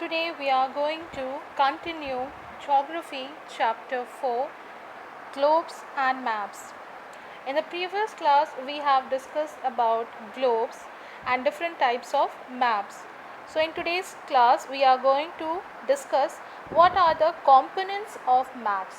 Today we are going to continue Geography Chapter 4, Globes and Maps. In the previous class we have discussed about globes and different types of maps. So in today's class we are going to discuss what are the components of maps.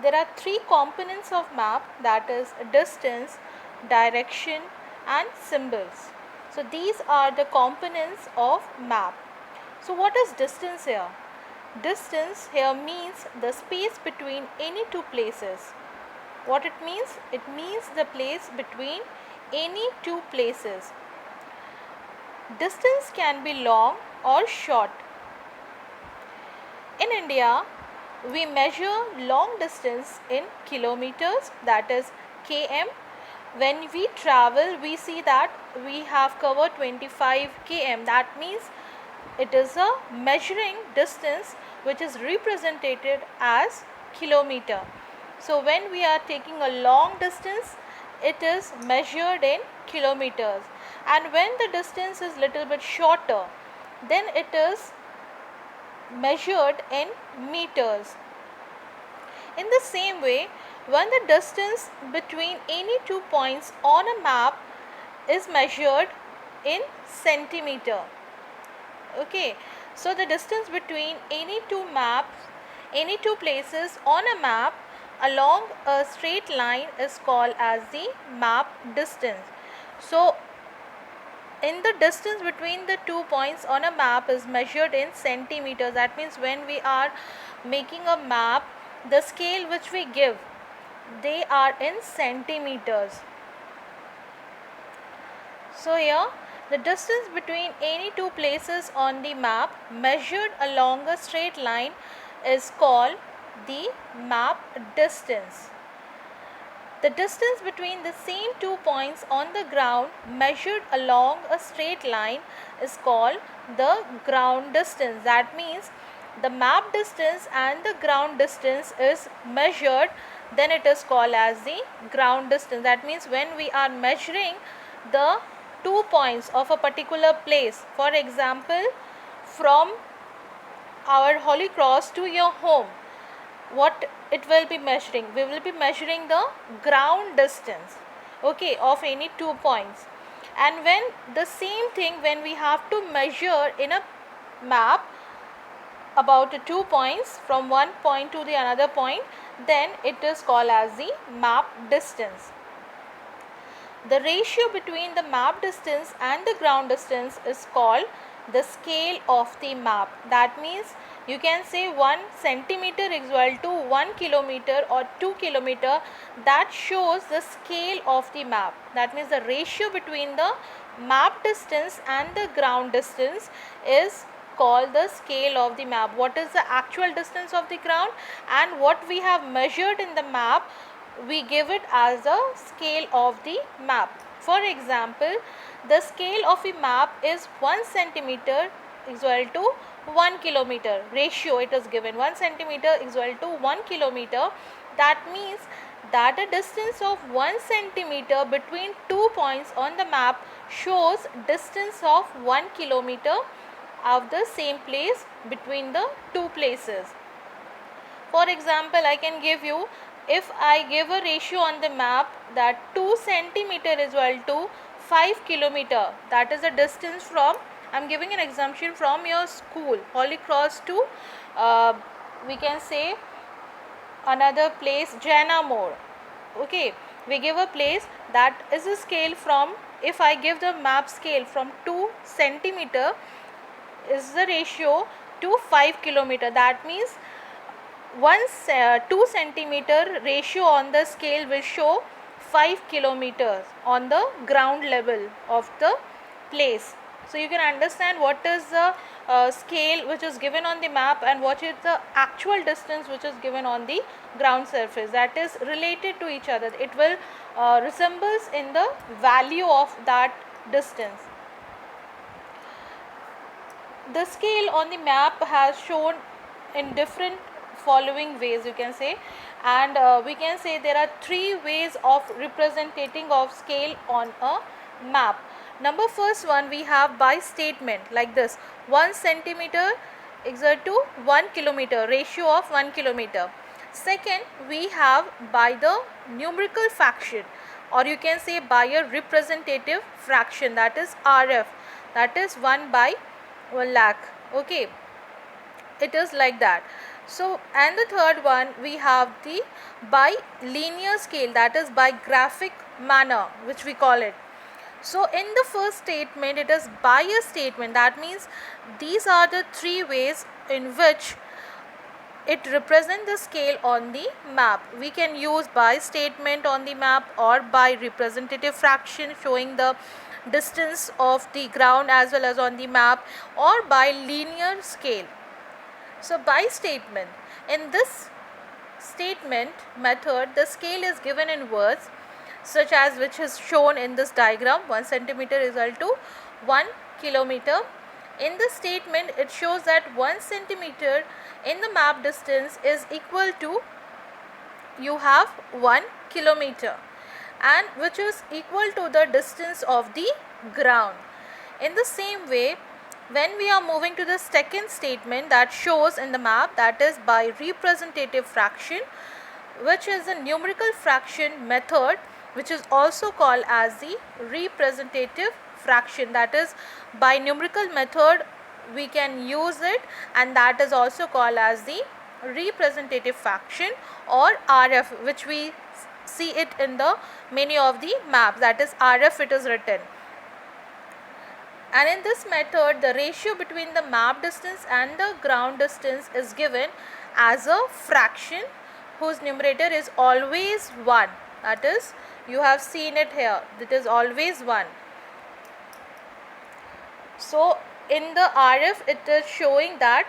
There are three components of map, that is distance, direction and symbols. So these are the components of map. So what is distance here? Distance here means the space between any two places. What it means? It means the place between any two places. Distance can be long or short. In India, we measure long distance in kilometers, that is km. When we travel, we see that we have covered 25 km. That means it is a measuring distance which is represented as kilometer. So when we are taking a long distance, it is measured in kilometers, and when the distance is little bit shorter, then it is measured in meters. In the same way, when the distance between any two points on a map is measured in centimeter. Okay, so the distance between any two places on a map along a straight line is called as the map distance. So in the distance between the 2 points on a map is measured in centimeters. That means when we are making a map, the scale which we give, they are in centimeters. So here the distance between any two places on the map measured along a straight line is called the map distance. The distance between the same 2 points on the ground measured along a straight line is called the ground distance. That means the map distance and the ground distance is measured, then it is called as the ground distance. That means when we are measuring the 2 points of a particular place, for example, from our Holy Cross to your home, what it will be measuring? We will be measuring the ground distance, okay, of any 2 points. And when the same thing, when we have to measure in a map about 2 points from one point to the another point, then it is called as the map distance. The ratio between the map distance and the ground distance is called the scale of the map. That means you can say 1 centimeter is equal to 1 kilometer or 2 kilometer. That shows the scale of the map. That means the ratio between the map distance and the ground distance is called the scale of the map. What is the actual distance of the ground and what we have measured in the map, we give it as a scale of the map. For example, the scale of a map is 1 centimeter is equal to 1 kilometer. Ratio it is given 1 centimeter is equal to 1 kilometer. That means that a distance of 1 centimeter between 2 points on the map shows distance of 1 kilometer of the same place between the two places. For example, I can give you, if I give a ratio on the map that 2 centimeter is equal to 5 kilometer, that is the distance from, I am giving an example from your school, Holy Cross to we can say another place, Jana More. Okay, we give a place that is a scale from, if I give the map scale from 2 centimeter is the ratio to 5 kilometer. That means 2 centimeter ratio on the scale will show 5 kilometers on the ground level of the place. So you can understand what is the scale which is given on the map and what is the actual distance which is given on the ground surface. That is related to each other. It will resembles in the value of that distance. The scale on the map has shown in different following ways, you can say, and we can say there are 3 ways of representing of scale on a map. Number first one, we have by statement like this: 1 centimeter equal to 1 kilometer, ratio of 1 kilometer. Second, we have by the numerical fraction, or you can say by a representative fraction, that is RF, that is 1 by 1 lakh. Okay, it is like that. So, and the third one, we have the by linear scale, that is by graphic manner, which we call it. So, in the first statement, it is by a statement. That means these are the three ways in which it represents the scale on the map. We can use by statement on the map, or by representative fraction showing the distance of the ground as well as on the map, or by linear scale. So, by statement, in this statement method, the scale is given in words, such as which is shown in this diagram: 1 centimeter is equal to 1 kilometer. In this statement, it shows that 1 centimeter in the map distance is equal to, you have 1 kilometer, and which is equal to the distance of the ground. In the same way, when we are moving to the second statement that shows in the map, that is by representative fraction, which is a numerical fraction method, which is also called as the representative fraction. That is, by numerical method we can use it, and that is also called as the representative fraction, or RF, which we see it in the many of the maps, that is RF it is written. And in this method, the ratio between the map distance and the ground distance is given as a fraction whose numerator is always 1. That is, you have seen it here, it is always 1. So, in the RF, it is showing that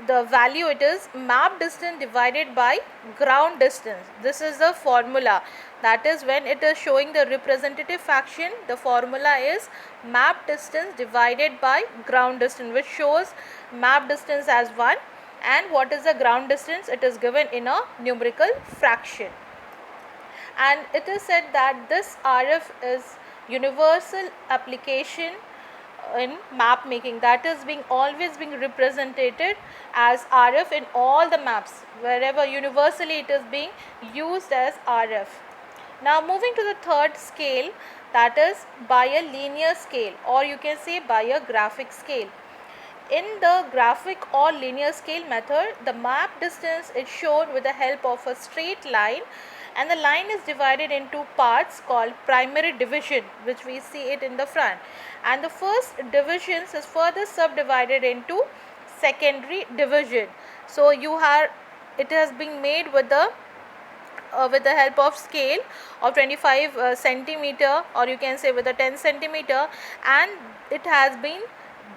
the value, it is map distance divided by ground distance. This is the formula. That is, when it is showing the representative fraction, the formula is map distance divided by ground distance, which shows map distance as 1, and what is the ground distance, it is given in a numerical fraction. And it is said that this RF is universal application in map making, that is being always being represented as RF in all the maps, wherever universally it is being used as RF. Now, moving to the third scale, that is by a linear scale, or you can say by a graphic scale. In the graphic or linear scale method, the map distance is shown with the help of a straight line, and the line is divided into parts called primary division, which we see it in the front, and the first divisions is further subdivided into secondary division. So, it has been made with the help of scale of 25 centimeter, or you can say with a 10 centimeter, and it has been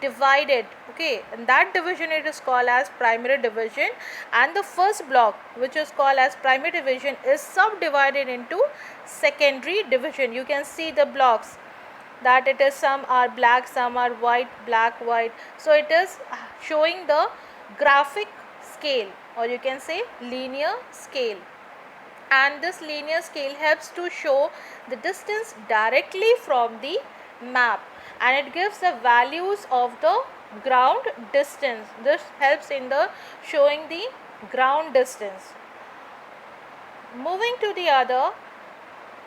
divided. Okay, and that division it is called as primary division, and the first block, which is called as primary division, is subdivided into secondary division. You can see the blocks, that it is some are black, some are white, black, white. So, it is showing the graphic scale, or you can say linear scale. And this linear scale helps to show the distance directly from the map, and it gives the values of the ground distance. This helps in the showing the ground distance. Moving to the other,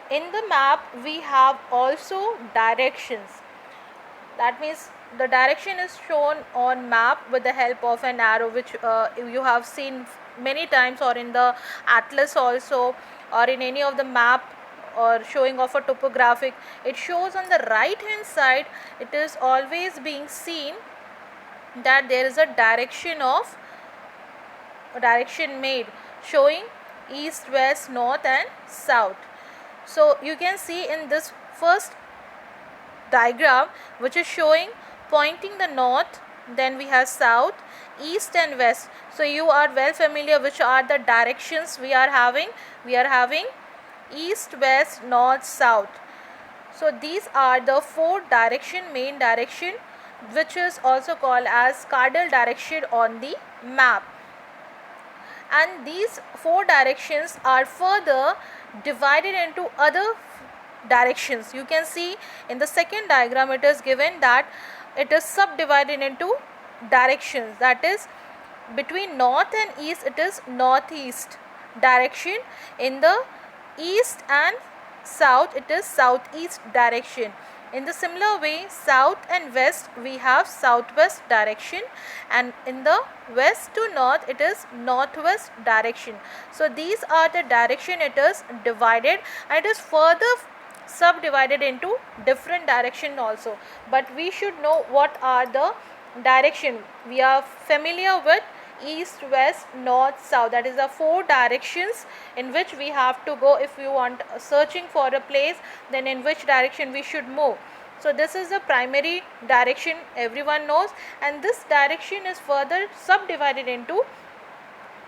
in the map we have also directions. That means the direction is shown on map with the help of an arrow, which you have seen many times, or in the atlas also, or in any of the map or showing of a topographic. It shows on the right hand side, it is always being seen that there is a direction made showing east, west, north and south. So, you can see in this first diagram, which is showing pointing the north, then we have south, east and west. So, you are well familiar which are the directions we are having. We are having east, west, north, south. So, these are the four main direction, which is also called as cardinal direction on the map. And these four directions are further divided into other directions. You can see in the second diagram it is given that it is subdivided into directions, that is between north and east it is northeast direction, in the east and south it is southeast direction. In the similar way, south and west we have southwest direction, and in the west to north it is northwest direction. So these are the direction it is divided, and it is further subdivided into different direction also. But we should know what are the direction. We are familiar with east, west, north, south. That is the four directions in which we have to go if we want searching for a place, then in which direction we should move. So this is the primary direction everyone knows, and this direction is further subdivided into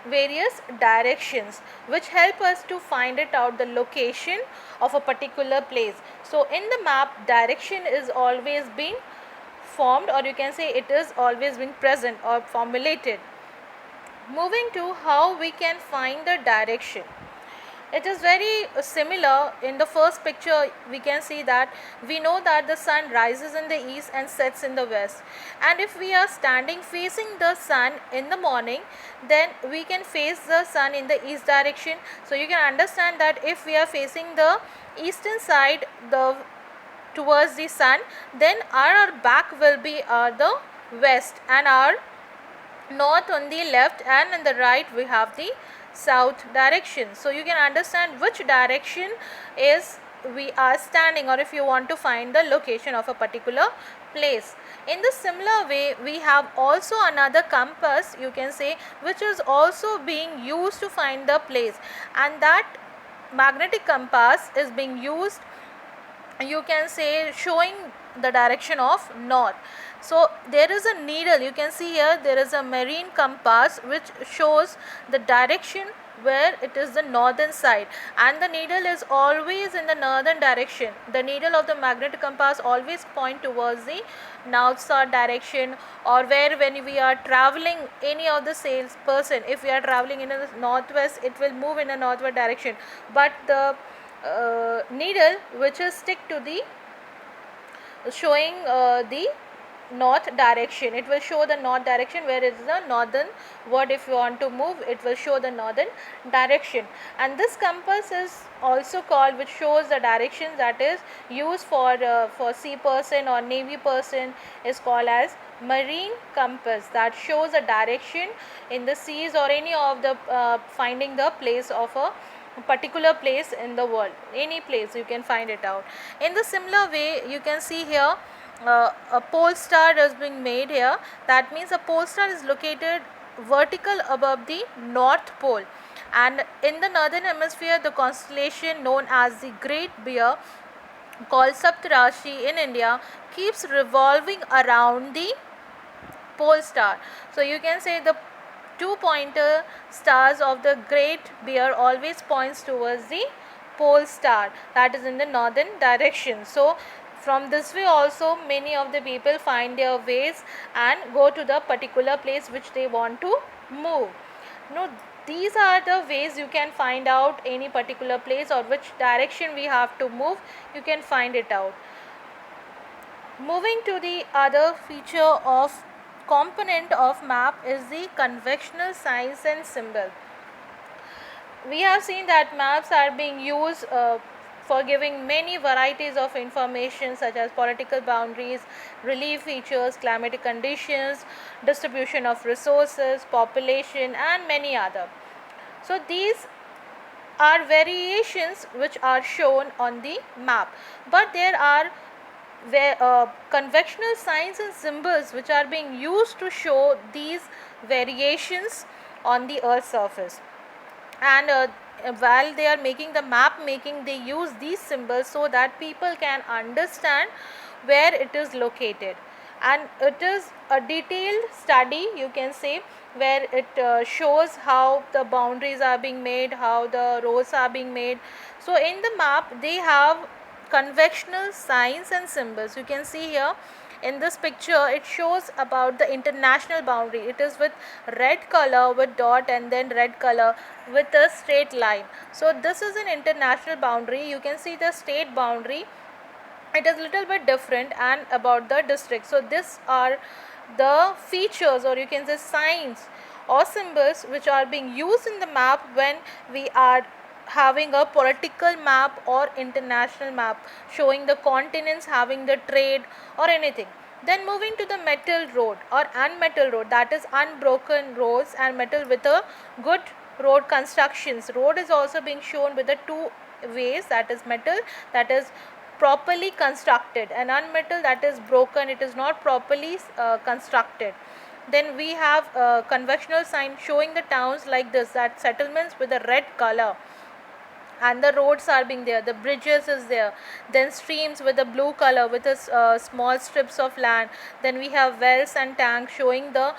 various directions which help us to find it out the location of a particular place. So in the map, direction is always being formed, or you can say it is always being present or formulated. Moving to how we can find the direction. It is very similar. In the first picture we can see that we know that the sun rises in the east and sets in the west, and if we are standing facing the sun in the morning, then we can face the sun in the east direction. So you can understand that if we are facing the eastern side towards the sun, then our back will be the west, and our north on the left, and in the right we have the south direction. So you can understand which direction is we are standing, or if you want to find the location of a particular place. In the similar way, we have also another compass, you can say, which is also being used to find the place, and that magnetic compass is being used, you can say, showing the direction of north. So there is a needle, you can see here there is a marine compass which shows the direction where it is the northern side, and the needle is always in the northern direction. The needle of the magnetic compass always point towards the north-south direction, or where when we are traveling, any of the salesperson, if we are traveling in the northwest, it will move in the northward direction, but the needle which is stick to the showing the north direction, it will show the north direction where is the northern word. If you want to move, it will show the northern direction. And this compass is also called, which shows the direction, that is used for sea person or navy person, is called as marine compass, that shows the direction in the seas or any of the finding the place of a particular place in the world, any place you can find it out. In the similar way, you can see here a pole star is being made here. That means a pole star is located vertical above the north pole, and in the northern hemisphere the constellation known as the Great Bear, called Saptarashi in India, keeps revolving around the pole star. So you can say the two pointer stars of the Great Bear always points towards the pole star, that is in the northern direction. So from this way also many of the people find their ways and go to the particular place which they want to move. Now these are the ways you can find out any particular place or which direction we have to move, you can find it out. Moving to the other feature of component of map is the conventional signs and symbol. We have seen that maps are being used for giving many varieties of information such as political boundaries, relief features, climatic conditions, distribution of resources, population, and many other. So these are variations which are shown on the map, but there are conventional signs and symbols which are being used to show these variations on the earth's surface. And while they are making the map making, they use these symbols so that people can understand where it is located, and it is a detailed study, you can say, where it shows how the boundaries are being made, how the roads are being made. So in the map they have conventional signs and symbols. You can see here In this picture, it shows about the international boundary. It is with red color with dot and then red color with a straight line. So this is an international boundary. You can see the state boundary. It is little bit different, and about the district. So these are the features, or you can say signs or symbols, which are being used in the map when we are having a political map or international map showing the continents, having the trade or anything. Then moving to the metal road or unmetal road, that is unbroken roads and metal with a good road constructions. Road is also being shown with the two ways, that is metal, that is properly constructed, and unmetal, that is broken, it is not properly constructed. Then we have a conventional sign showing the towns like this, that settlements with a red color, and the roads are being there, the bridges is there, then streams with the blue color with a small strips of land. Then we have wells and tanks showing the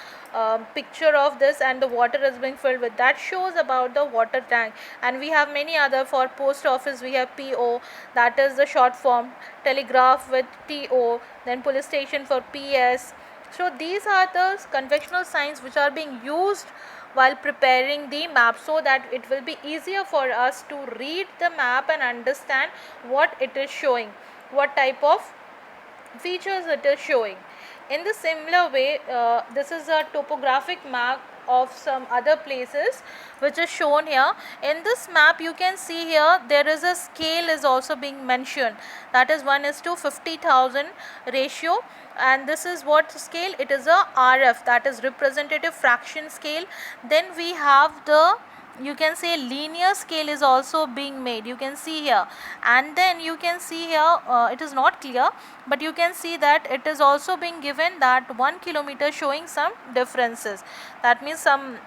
picture of this, and the water is being filled with, that shows about the water tank. And we have many other. For post office we have PO, that is the short form, telegraph with TO, then police station for PS. So these are the conventional signs which are being used while preparing the map, so that it will be easier for us to read the map and understand what it is showing, what type of features it is showing. In the similar way, this is a topographic map of some other places which is shown here. In this map you can see here there is a scale is also being mentioned, that is 1:50,000 ratio. And this is what scale? It is a RF, that is representative fraction scale. Then we have the, you can say, linear scale is also being made, you can see here. And then you can see here, it is not clear, but you can see that it is also being given that 1 kilometer showing some differences, that means some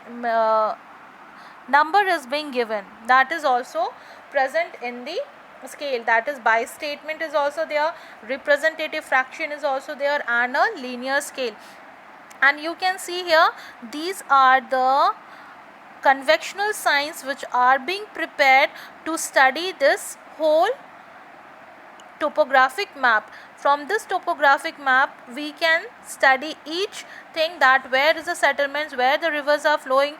number is being given, that is also present in the scale. That is by statement is also there, representative fraction is also there, and a linear scale. And you can see here these are the conventional signs which are being prepared to study this whole topographic map. From this topographic map we can study each thing, that where is the settlements, where the rivers are flowing,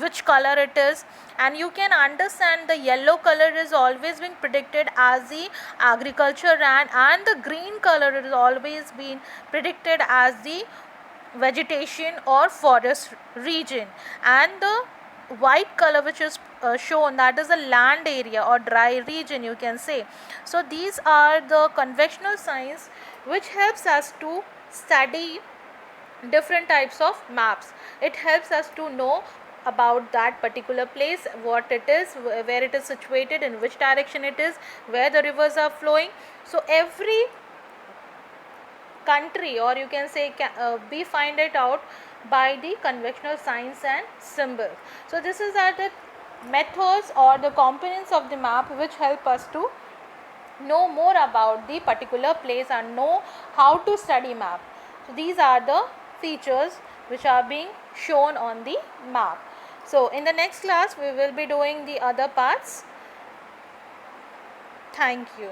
which color it is. And you can understand the yellow color is always being predicted as the agriculture land, and the green color is always been predicted as the vegetation or forest region, and the white color which is shown, that is the land area or dry region, you can say. So these are the conventional signs which helps us to study different types of maps. It helps us to know about that particular place, what it is, where it is situated, in which direction it is, where the rivers are flowing. So every country, or you can say we find it out by the conventional signs and symbols. So this is are the methods or the components of the map which help us to know more about the particular place and know how to study map. So these are the features which are being shown on the map. So in the next class we will be doing the other parts. Thank you.